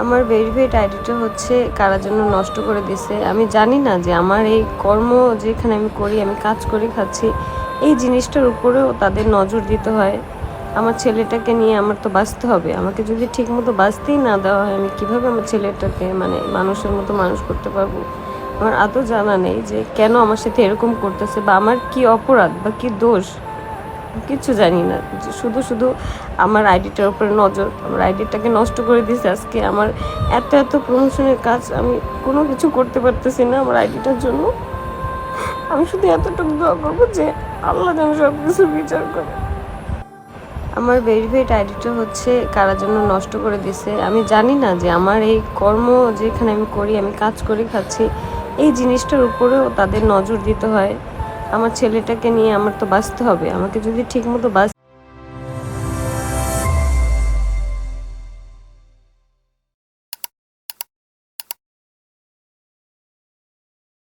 আমার ভেরিফাইড আইডিটা হচ্ছে কারা যেন নষ্ট করে দিছে। আমি জানি না যে আমার এই কর্ম যেখানে আমি করি, আমি কাজ করে খাচ্ছি, এই জিনিসটার উপরেও তাদের নজর দিতে হয়। আমার ছেলেটাকে নিয়ে আমার তো বাঁচতে হবে। আমাকে যদি ঠিকমতো বাঁচতেই না দেওয়া হয়, আমি কিভাবে আমার ছেলেটাকে মানে মানুষের মতো মানুষ করতে পারবো? আমার আদৌ জানা নেই যে কেন আমার সাথে এরকম করতেছে বা আমার কি অপরাধ বা কি দোষ? কিচ্ছু জানি না। যে শুধু আমার আইডিটার উপরে নজর। আমার আইডিটাকে নষ্ট করে দিছে আজকে। আমার এত প্রমোশনের কাজ আমি কোনো কিছু করতে পারতেছি না আমার আইডিটার জন্য। আমি শুধু এতটুকু দোয়া করব যে আল্লাহ যেন সবকিছুর বিচার করে। আমার ভেরিফাইড আইডিটা হচ্ছে কারা যেন নষ্ট করে দিছে। আমি জানি না যে আমার এই কর্ম যেখানে আমি করি, আমি কাজ করে খাচ্ছি, এই জিনিসটার উপরেও তাদের নজর দিতে হয়। আমার ছেলেটাকে নিয়ে আমার তো বাঁচতে হবে। আমাকে যদি ঠিকমতো